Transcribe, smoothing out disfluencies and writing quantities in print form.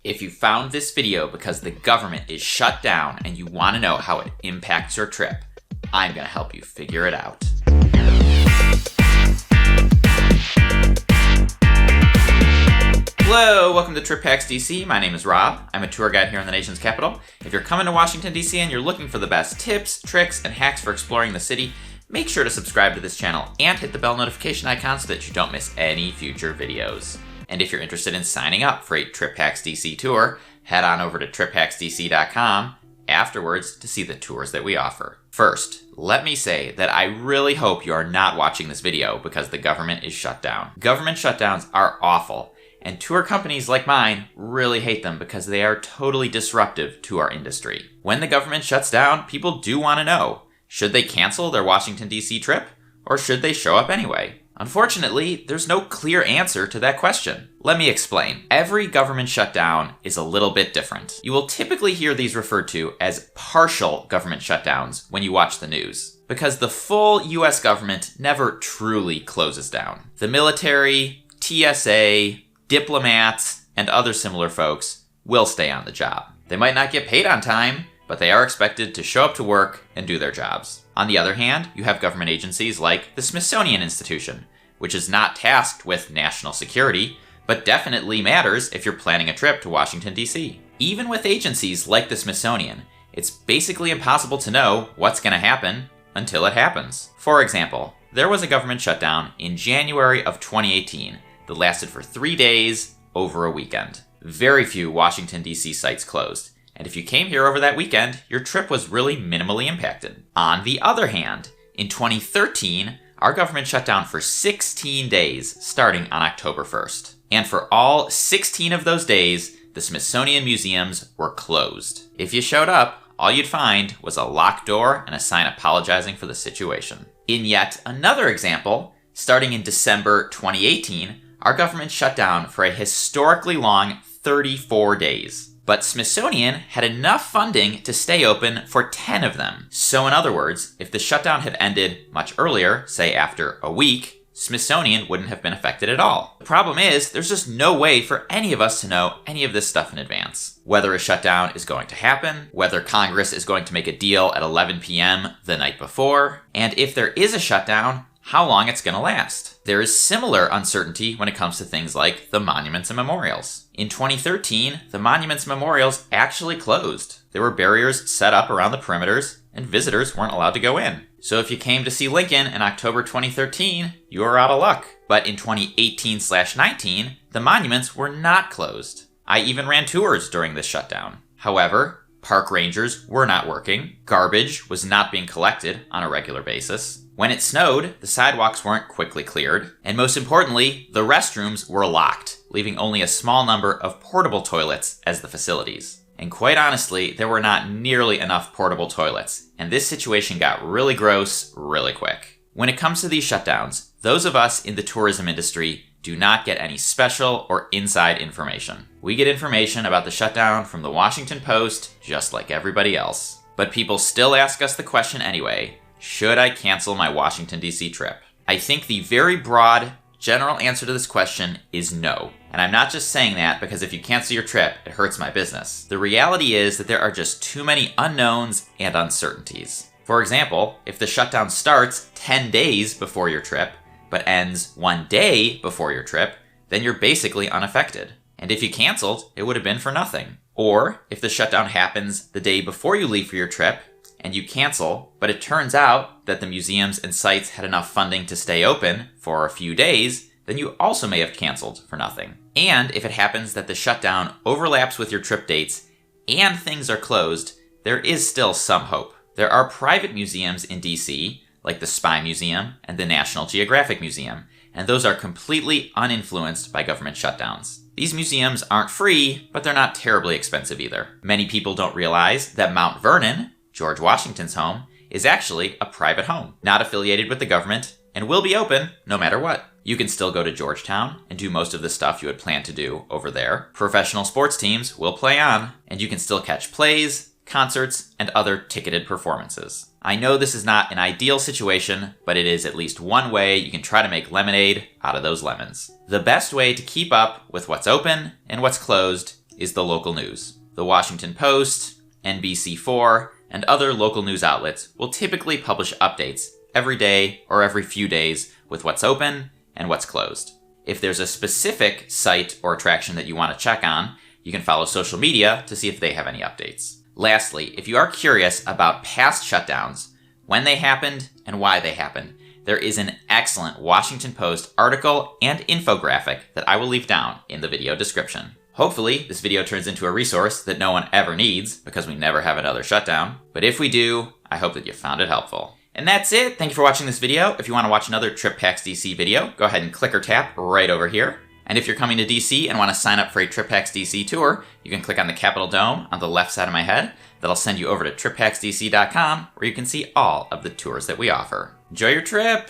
If you found this video because the government is shut down and you want to know how it impacts your trip, I'm going to help you figure it out. Hello, welcome to Trip Hacks DC. My name is Rob. I'm a tour guide here in the nation's capital. If you're coming to Washington, DC and you're looking for the best tips, tricks, and hacks for exploring the city, make sure to subscribe to this channel and hit the bell notification icon so that you don't miss any future videos. And if you're interested in signing up for a Trip Hacks DC tour, head on over to triphacksdc.com afterwards to see the tours that we offer. First, let me say that I really hope you are not watching this video because the government is shut down. Government shutdowns are awful, and tour companies like mine really hate them because they are totally disruptive to our industry. When the government shuts down, people do want to know, should they cancel their Washington, D.C. trip, or should they show up anyway? Unfortunately, there's no clear answer to that question. Let me explain. Every government shutdown is a little bit different. You will typically hear these referred to as partial government shutdowns when you watch the news, because the full US government never truly closes down. The military, TSA, diplomats, and other similar folks will stay on the job. They might not get paid on time, but they are expected to show up to work and do their jobs. On the other hand, you have government agencies like the Smithsonian Institution, which is not tasked with national security, but definitely matters if you're planning a trip to Washington, D.C. Even with agencies like the Smithsonian, it's basically impossible to know what's going to happen until it happens. For example, there was a government shutdown in January of 2018 that lasted for 3 days over a weekend. Very few Washington, D.C. sites closed. And if you came here over that weekend, your trip was really minimally impacted. On the other hand, in 2013, our government shut down for 16 days, starting on October 1st. And for all 16 of those days, the Smithsonian museums were closed. If you showed up, all you'd find was a locked door and a sign apologizing for the situation. In yet another example, starting in December 2018, our government shut down for a historically long 34 days. But Smithsonian had enough funding to stay open for 10 of them. So in other words, if the shutdown had ended much earlier, say after a week, Smithsonian wouldn't have been affected at all. The problem is, there's just no way for any of us to know any of this stuff in advance. Whether a shutdown is going to happen, whether Congress is going to make a deal at 11 p.m. the night before, and if there is a shutdown, how long it's going to last. There is similar uncertainty when it comes to things like the monuments and memorials. In 2013, the monuments and memorials actually closed. There were barriers set up around the perimeters, and visitors weren't allowed to go in. So if you came to see Lincoln in October 2013, you were out of luck. But in 2018/19, the monuments were not closed. I even ran tours during this shutdown. However, park rangers were not working, garbage was not being collected on a regular basis. When it snowed, the sidewalks weren't quickly cleared, and most importantly, the restrooms were locked, leaving only a small number of portable toilets as the facilities. And quite honestly, there were not nearly enough portable toilets, and this situation got really gross really quick. When it comes to these shutdowns, those of us in the tourism industry do not get any special or inside information. We get information about the shutdown from the Washington Post, just like everybody else. But people still ask us the question anyway, should I cancel my Washington, D.C. trip? I think the very broad, general answer to this question is no. And I'm not just saying that because if you cancel your trip, it hurts my business. The reality is that there are just too many unknowns and uncertainties. For example, if the shutdown starts 10 days before your trip, but ends 1 day before your trip, then you're basically unaffected. And if you canceled, it would have been for nothing. Or if the shutdown happens the day before you leave for your trip, and you cancel, but it turns out that the museums and sites had enough funding to stay open for a few days, then you also may have canceled for nothing. And if it happens that the shutdown overlaps with your trip dates and things are closed, there is still some hope. There are private museums in DC, like the Spy Museum and the National Geographic Museum, and those are completely uninfluenced by government shutdowns. These museums aren't free, but they're not terribly expensive either. Many people don't realize that Mount Vernon, George Washington's home, is actually a private home, not affiliated with the government, and will be open no matter what. You can still go to Georgetown and do most of the stuff you had planned to do over there. Professional sports teams will play on, and you can still catch plays, concerts, and other ticketed performances. I know this is not an ideal situation, but it is at least one way you can try to make lemonade out of those lemons. The best way to keep up with what's open and what's closed is the local news. The Washington Post, NBC4, and other local news outlets will typically publish updates every day or every few days with what's open and what's closed. If there's a specific site or attraction that you want to check on, you can follow social media to see if they have any updates. Lastly, if you are curious about past shutdowns, when they happened and why they happened, there is an excellent Washington Post article and infographic that I will leave down in the video description. Hopefully, this video turns into a resource that no one ever needs because we never have another shutdown. But if we do, I hope that you found it helpful. And that's it. Thank you for watching this video. If you want to watch another Trip Packs DC video, go ahead and click or tap right over here. And if you're coming to DC and want to sign up for a Trip Packs DC tour, you can click on the Capitol Dome on the left side of my head. That'll send you over to trippacksdc.com where you can see all of the tours that we offer. Enjoy your trip!